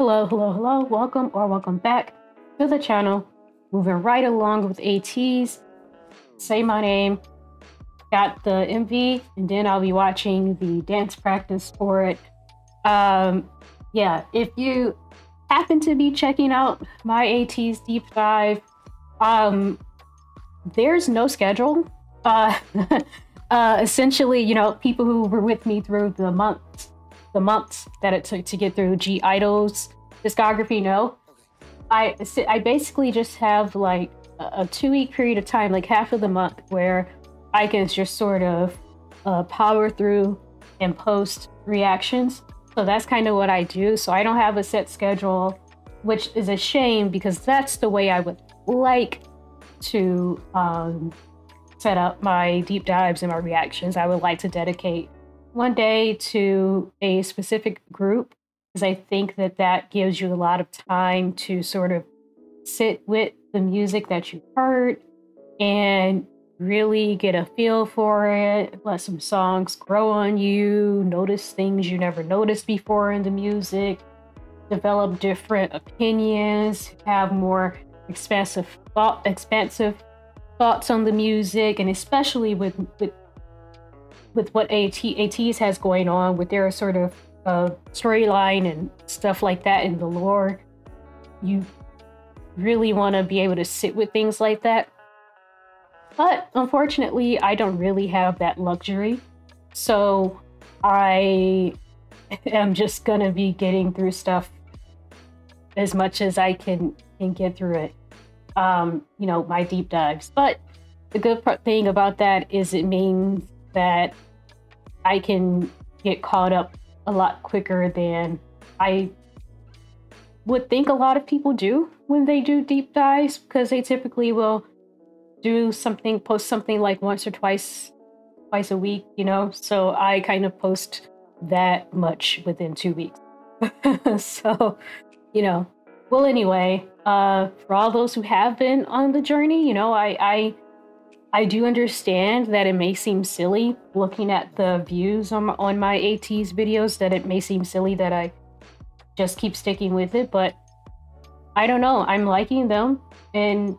Hello, hello, hello. Welcome or welcome back to the channel. Moving right along with ATEEZ. Say my name. Got the MV, and then I'll be watching the dance practice for it. Yeah, if you happen to be checking out my ATEEZ deep dive, there's no schedule. Essentially, you know, people who were with me through the months that it took to get through (G)I-DLE's discography know. I basically just have like a 2-week period of time, like half of the month, where I can just sort of power through and post reactions. So that's kind of what I do. So I don't have a set schedule, which is a shame because that's the way I would like to set up my deep dives and my reactions. I would like to dedicate one day to a specific group because I think that that gives you a lot of time to sort of sit with the music that you've heard and really get a feel for it, let some songs grow on you, notice things you never noticed before in the music, develop different opinions, have more expansive thoughts on the music, and especially with what ATEEZ has going on with their sort of storyline and stuff like that in the lore. You really want to be able to sit with things like that. But unfortunately, I don't really have that luxury. So I am just going to be getting through stuff as much as I can get through it. You know, my deep dives. But the good thing about that is it means that I can get caught up a lot quicker than I would think a lot of people do when they do deep dives, because they typically will do something, post something like once or twice a week, you know? So I kind of post that much within 2 weeks. So, you know, well, anyway, for all those who have been on the journey, you know, I do understand that it may seem silly looking at the views on my ATEEZ videos, that it may seem silly that I just keep sticking with it, but I don't know, I'm liking them, and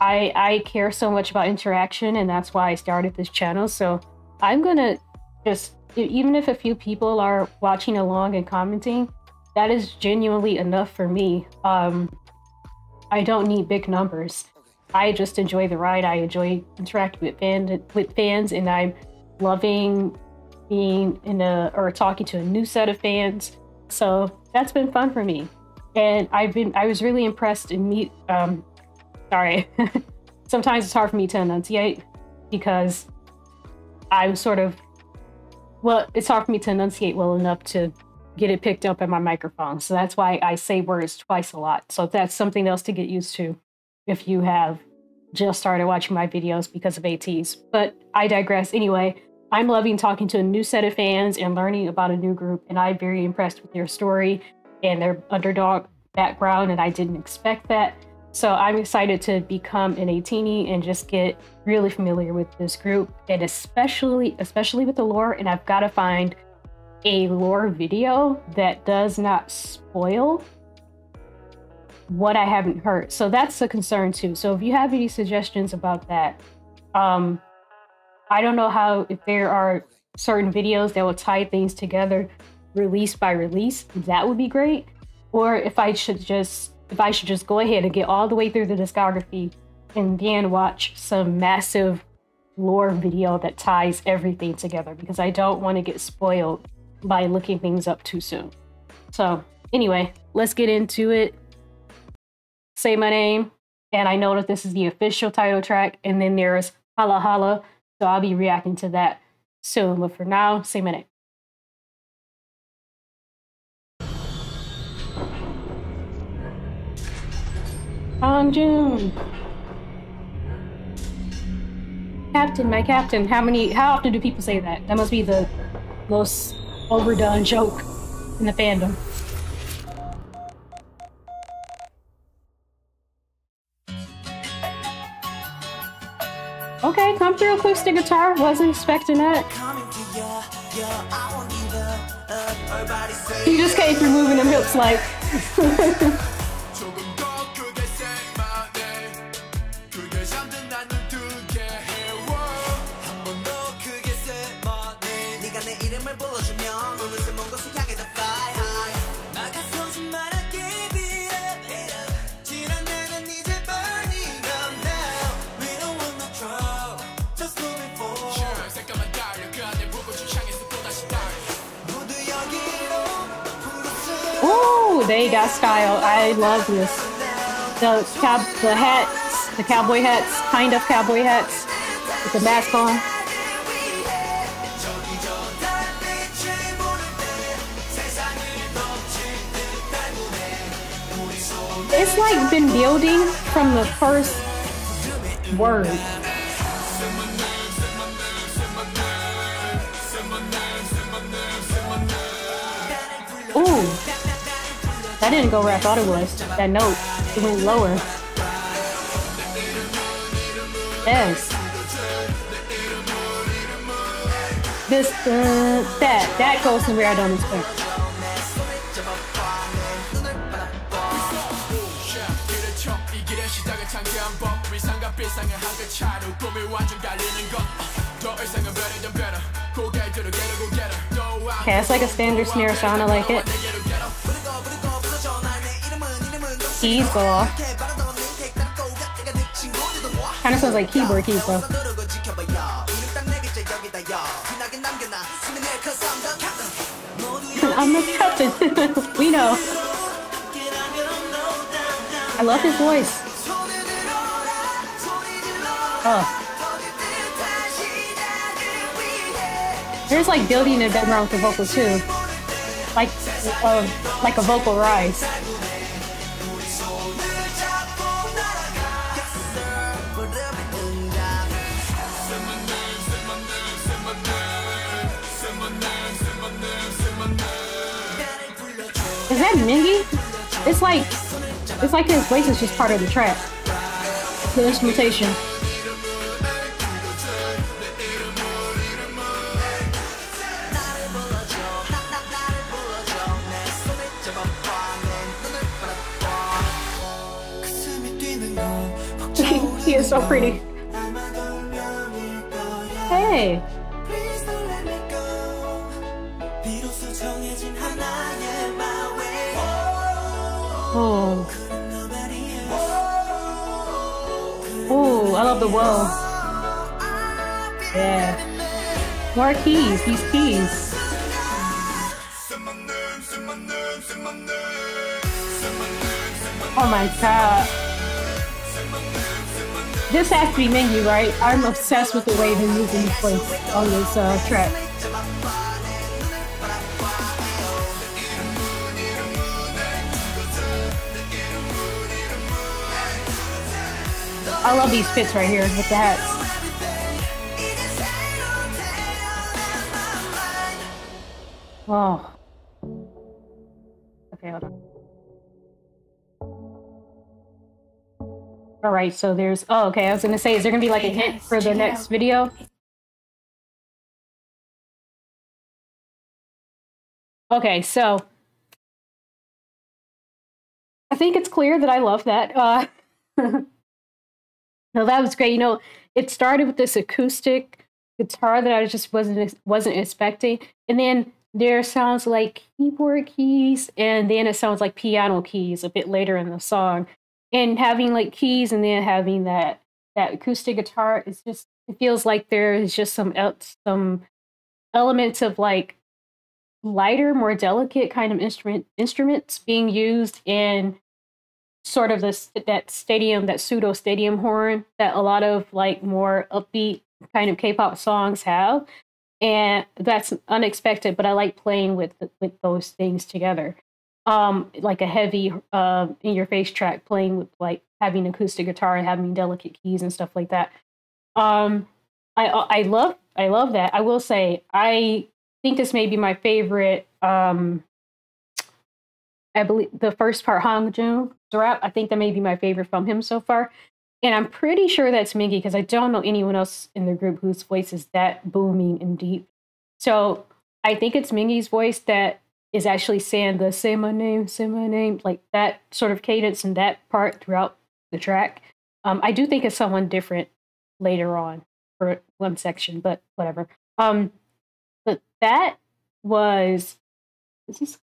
I care so much about interaction, and that's why I started this channel. So I'm gonna just, even if a few people are watching along and commenting, that is genuinely enough for me. I don't need big numbers. I just enjoy the ride. I enjoy interacting with fans, and I'm loving being talking to a new set of fans. So that's been fun for me. And I was really impressed in sorry. Sometimes it's hard for me to enunciate because I'm sort of, well, it's hard for me to enunciate well enough to get it picked up in my microphone. So that's why I say words twice a lot. So that's something else to get used to if you have just started watching my videos because of ATEEZ. But I digress. Anyway, I'm loving talking to a new set of fans and learning about a new group, and I'm very impressed with their story and their underdog background, and I didn't expect that. So I'm excited to become an ATEEZ and just get really familiar with this group, and especially with the lore. And I've got to find a lore video that does not spoil what I haven't heard. So that's a concern too. So if you have any suggestions about that, I don't know if there are certain videos that will tie things together release by release, that would be great. Or if I should just go ahead and get all the way through the discography and then watch some massive lore video that ties everything together, because I don't want to get spoiled by looking things up too soon. So anyway, let's get into it. Say my name, and I know that this is the official title track, and then there's Holla Holla, so I'll be reacting to that soon. But for now, say my name. June. Captain, my captain. How often do people say that? That must be the most overdone joke in the fandom. Okay, come through acoustic guitar. Wasn't expecting that. He just came through moving them hips like Ooh, they got style. I love this. The hats, the cowboy hats, kind of cowboy hats, with the mask on. It's like been building from the first word. Ooh, that didn't go where I thought it was. That note, it went lower. Yes. This, that goes somewhere I don't expect. Okay, it's like a standard snare sound. I like it. Keys go off. Kind of sounds like keyboard keys though. I'm the captain. We know. I love his voice. Oh. There's like building in the background with the vocal too. Like a vocal rise. Is that Mingy? It's like his voice is just part of the track. The instrumentation. He is so pretty. Hey. Oh. Oh, I love the whoa. Yeah. More keys, these keys. Oh my god. This has to be Mingy, right? I'm obsessed with the way they're using this voice on this track. I love these fits right here with the hats. Oh. Okay, hold on. All right, so there's, oh, okay, I was gonna say, is there gonna be like a hint for the next video? Okay, so I think it's clear that I love that. No, that was great. You know, it started with this acoustic guitar that I just wasn't expecting, and then there sounds like keyboard keys, and then it sounds like piano keys a bit later in the song. And having like keys and then having that acoustic guitar, it's just, it feels like there's just some elements of like lighter, more delicate kind of instruments being used in sort of that pseudo stadium horn that a lot of like more upbeat kind of K-pop songs have, and that's unexpected. But I like playing with those things together. Like a heavy in your face track, playing with like having acoustic guitar and having delicate keys and stuff like that. I love that. I will say I think this may be my favorite. I believe the first part, Hangjun rap, I think that may be my favorite from him so far. And I'm pretty sure that's Mingy because I don't know anyone else in the group whose voice is that booming and deep. So I think it's Mingy's voice that is actually saying the say my name, like that sort of cadence and that part throughout the track. I do think it's someone different later on for one section, but whatever. But that was this is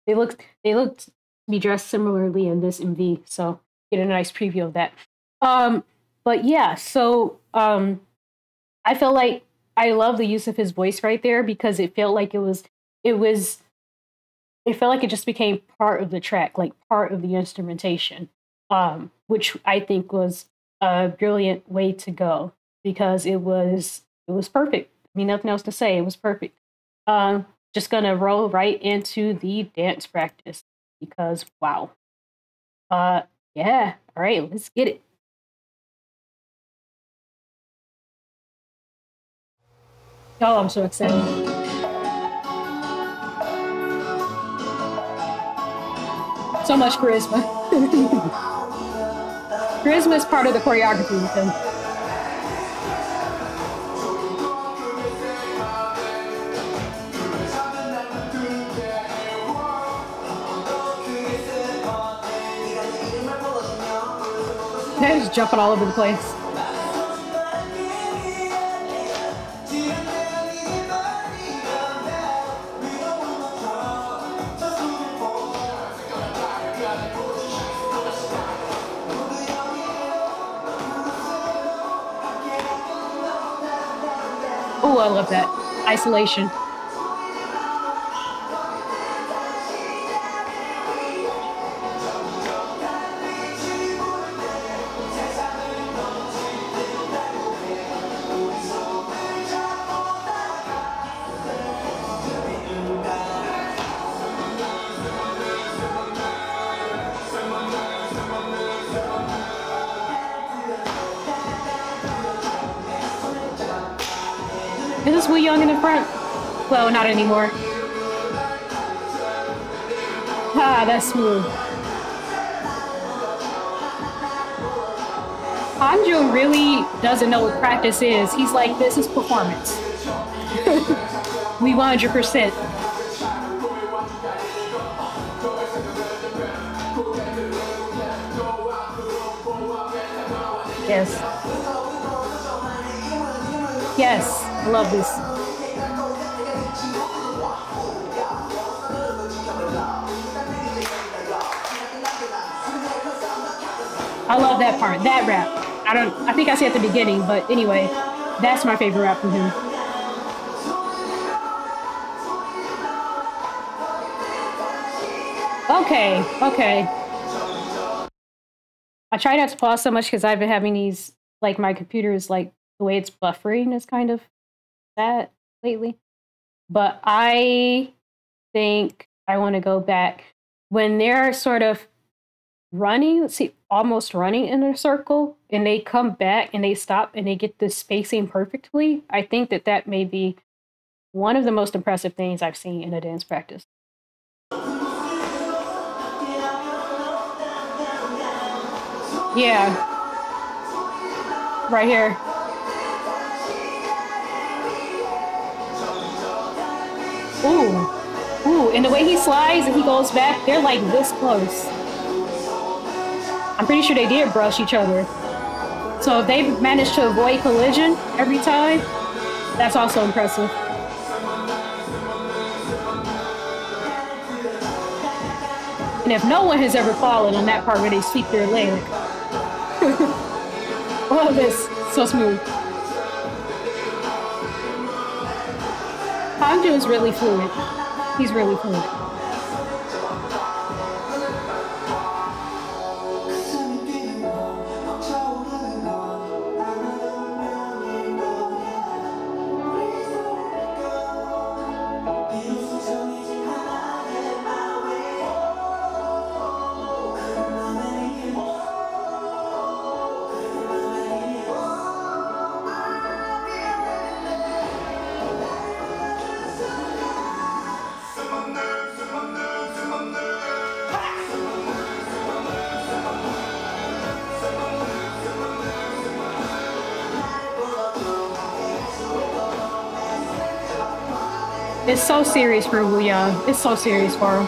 they looked to be dressed similarly in this MV, so get a nice preview of that. But yeah, so I feel like I love the use of his voice right there because it felt like it felt like it just became part of the track, like part of the instrumentation, which I think was a brilliant way to go because it was perfect. I mean, nothing else to say. It was perfect. Just gonna roll right into the dance practice because wow. Uh, yeah. All right, let's get it. Oh, I'm so excited. So much charisma. Charisma is part of the choreography with him. They're just jumping all over the place. Oh, I love that. Isolation. Is this Wu Young in the front? Well, not anymore. Ah, that's smooth. Hanjo really doesn't know what practice is. He's like, this is performance. We 100%. Yes. Yes, I love this. I love that part, that rap. I think I said at the beginning, but anyway, that's my favorite rap from him. Okay, okay. I try not to pause so much because I've been having these, like my computer is like, the way it's buffering is kind of bad lately. But I think I want to go back when they're sort of running, let's see, almost running in a circle, and they come back and they stop and they get the spacing perfectly. I think that may be one of the most impressive things I've seen in a dance practice. Yeah, right here. Ooh, ooh, and the way he slides and he goes back, they're like this close. I'm pretty sure they did brush each other. So if they managed to avoid collision every time, that's also impressive. And if no one has ever fallen on that part where they sweep their leg, all of this, so smooth. Hanjo is really fluid. He's really fluid. It's so serious for Wu Yang. It's so serious for him.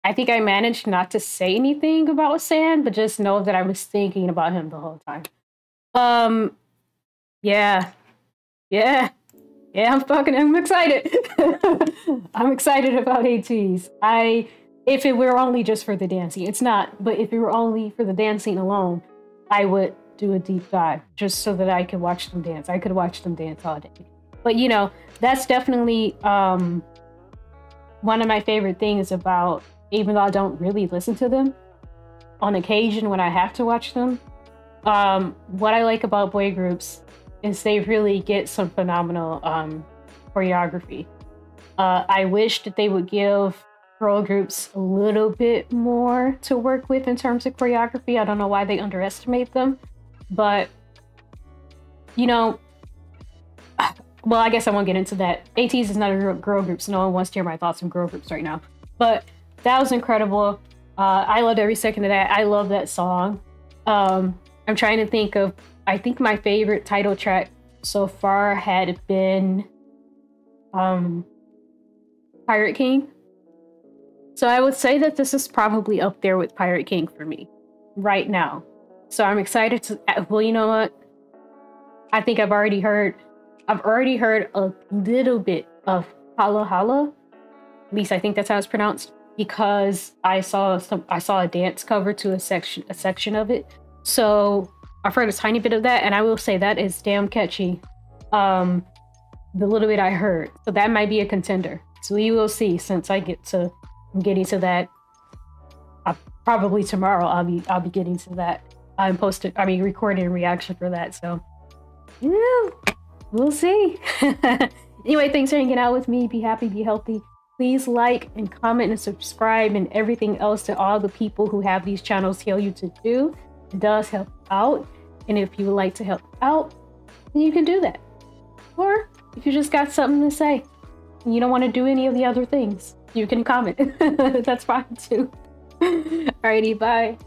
I think I managed not to say anything about San, but just know that I was thinking about him the whole time. Yeah. Yeah. Yeah, I'm excited. I'm excited about ATEEZ. If it were only just for the dancing, it's not, but if it were only for the dancing alone, I would do a deep dive just so that I could watch them dance. I could watch them dance all day. But you know, that's definitely one of my favorite things about, even though I don't really listen to them, on occasion when I have to watch them, what I like about boy groups is they really get some phenomenal choreography. I wish that they would give girl groups a little bit more to work with in terms of choreography. I don't know why they underestimate them, but you know, well, I guess I won't get into that. ATEEZ is not a girl group, so no one wants to hear my thoughts on girl groups right now. But that was incredible. I loved every second of that. I love that song. I'm trying to think of, I think my favorite title track so far had been Pirate King. So I would say that this is probably up there with Pirate King for me right now. So I'm excited to, well, you know what? I think I've already heard a little bit of Hala Hala. At least I think that's how it's pronounced, because I saw a dance cover to a section of it. So I've heard a tiny bit of that, and I will say that is damn catchy. The little bit I heard. So that might be a contender. So we will see, since I'm getting to that. Probably tomorrow I'll be getting to that. Recording a reaction for that. So yeah, we'll see. Anyway, thanks for hanging out with me. Be happy, be healthy. Please like and comment and subscribe and everything else that all the people who have these channels tell you to do. It does help out. And if you would like to help out, then you can do that. Or if you just got something to say and you don't want to do any of the other things, you can comment. That's fine too. Alrighty, bye.